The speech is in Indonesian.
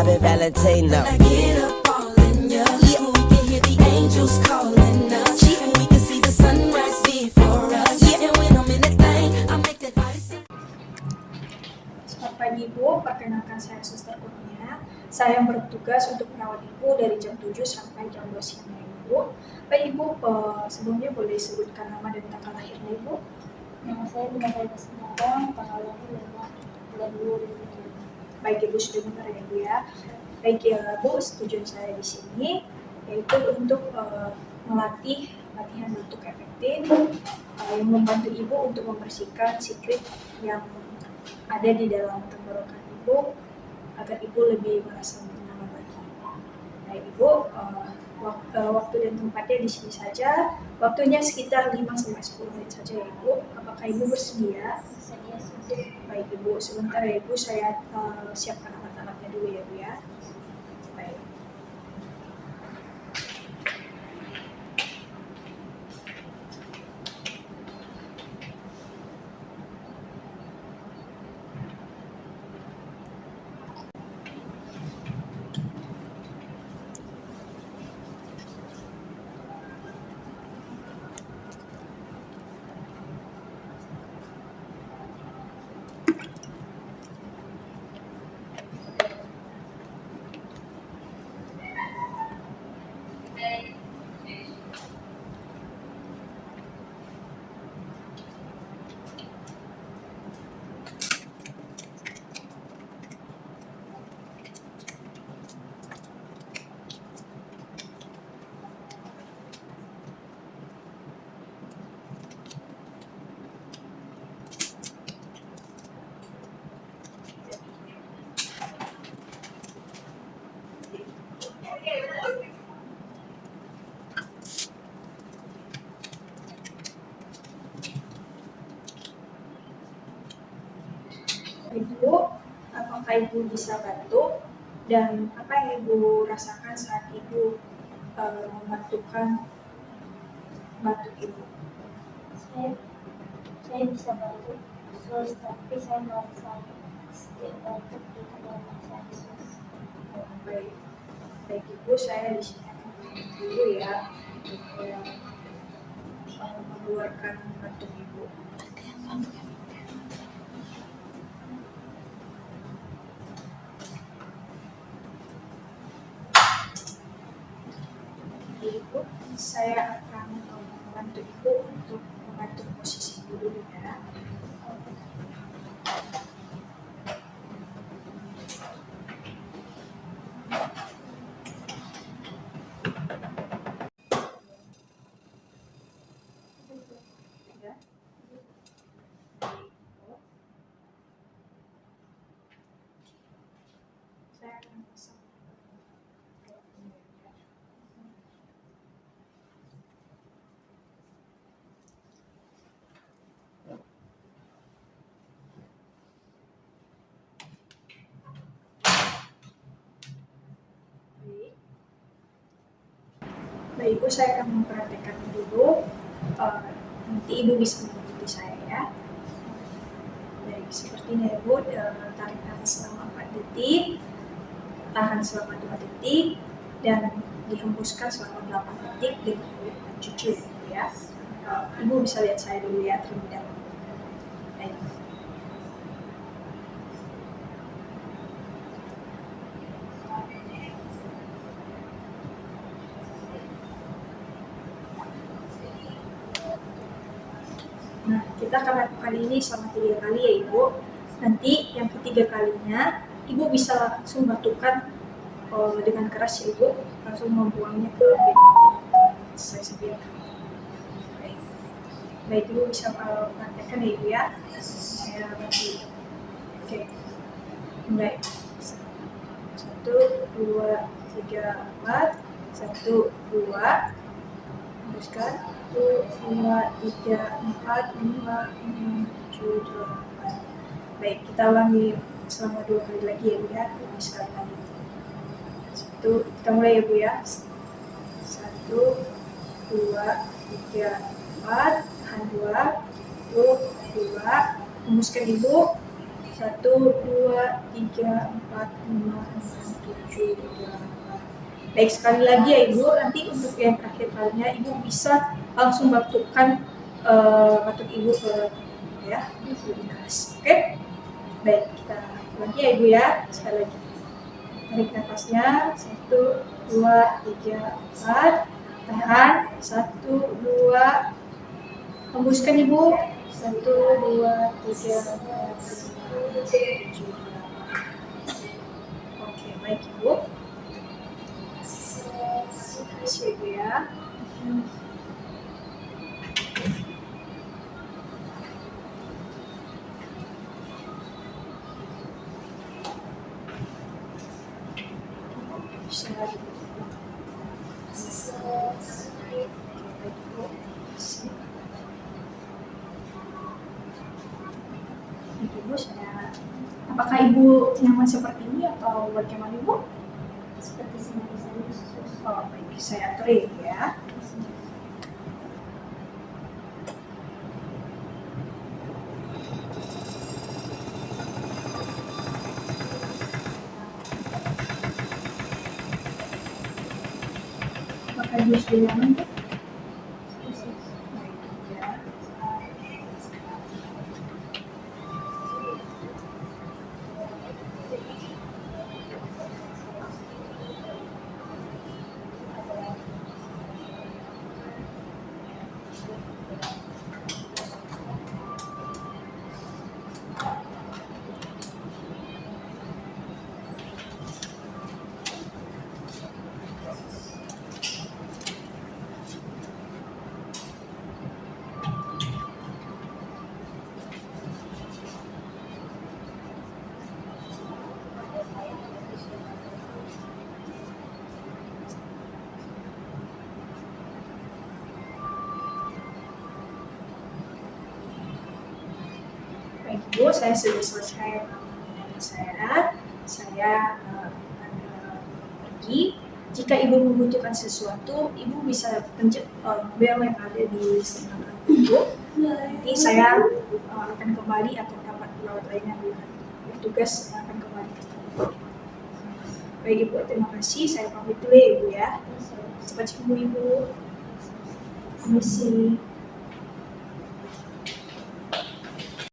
Bobby Valentino. When I get up all in ya, we can hear the angels calling us, and we can see the sunrise before us. And when I'm in that thing, I make that body sing. Selamat pagi Ibu, perkenalkan saya Suster Kurnia. Saya bertugas untuk merawat Ibu dari jam 7 sampai jam 2 siang ya Ibu. Baik Ibu, sebelumnya boleh sebutkan nama dan tanggal lahirnya Ibu? Nama saya Bunda Semarang, tanggal lahir 5 bulan 2007. Baik Ibu, sudah benar ya Ibu ya. Baik ya Ibu, tujuan saya di sini yaitu untuk melatih latihan batuk efektif yang membantu Ibu untuk membersihkan sikrit yang ada di dalam tenggorokan Ibu agar Ibu lebih merasa nyaman lagi. Baik Ibu, waktu dan tempatnya di sini saja. Waktunya sekitar 5-10 menit saja ya Ibu. Apakah Ibu bersedia? Saya sudah Baik Ibu, sebentar ya Ibu, saya siapkan alat-alatnya dulu ya Bu ya. Baik. Ibu, apakah Ibu bisa batuk dan apa yang Ibu rasakan saat Ibu membatukkan batuk Ibu? saya bisa batuk, tapi saya merasa sedikit batuk di kedalaman saya. Baik, baik Ibu, saya di sini akan menunjuk dulu ya untuk mengeluarkan batuk Ibu. Ibu, saya akan membantu Ibu untuk membantu posisi Ibu dulu ya. Ya. Saya akan pasang. Baik Ibu, saya akan memperhatikan dulu. Nanti Ibu bisa mengikuti saya ya. Baik, sepertinya Ibu, tarik nafas selama 4 detik, tahan selama 2 detik, dan dihembuskan selama 8 detik dengan mulut dan cucu ya. Ibu bisa lihat saya dulu ya terlebih dahulu. Baik. Nah, kita akan lakukan ini selama 3 kali ya Ibu. Nanti yang ketiga kalinya, Ibu bisa langsung batukkan dengan keras ya Ibu, langsung membuangnya ke bin. Saya sediakan. Baik. Baik Ibu bisa praktekkan ya Ibu ya. Saya bantu. Oke. Mulai. 1, 2, 3, 4. 1, 2. Teruskan 1, 2, 3, 4, 5, 6, 7, 8. Baik, kita ulangi selama 2 kali lagi ya Bu ya. Ini sekali lagi. 1, kita mulai ya Bu ya. 1, 2, 3, 4, tahan 2, 1, 2, hembuskan Ibu. 1, 2, 3, 4, 5, 6, 7, 8. Baik, sekali lagi ya Ibu, nanti untuk yang terakhir kalinya Ibu bisa langsung batukkan batuk Ibu ke ya, lebih keras. Oke? Baik, kita lagi ya Ibu ya, sekali lagi. Tarik nafasnya, 1, 2, 3, 4. Tahan, 1, 2. Hembuskan Ibu, 1, 2, 3, 4, 5, 6, 7, 8. Oke, baik Ibu. Terima kasih Ibu ya. Bisa lagi. Ibu, apakah Ibu nyaman seperti ini atau bagaimana Ibu? Seperti sendiri saya. Oh, baik, saya atur ya Ibu ya. Apakah Ibu sudah nyaman Bu? Baik ya. Baik Bu, saya sudah selesai dengan saya. Saya akan pergi. Jika Ibu membutuhkan sesuatu, Ibu bisa pencet bel yang ada di sebelah kanan Ibu. Nanti saya akan kembali atau perawat lainnya yang bertugas akan kembali ke tempat. Baik Ibu, terima kasih. Saya pamit dulu ya Ibu ya. Cepat sembuh Ibu. Permisi.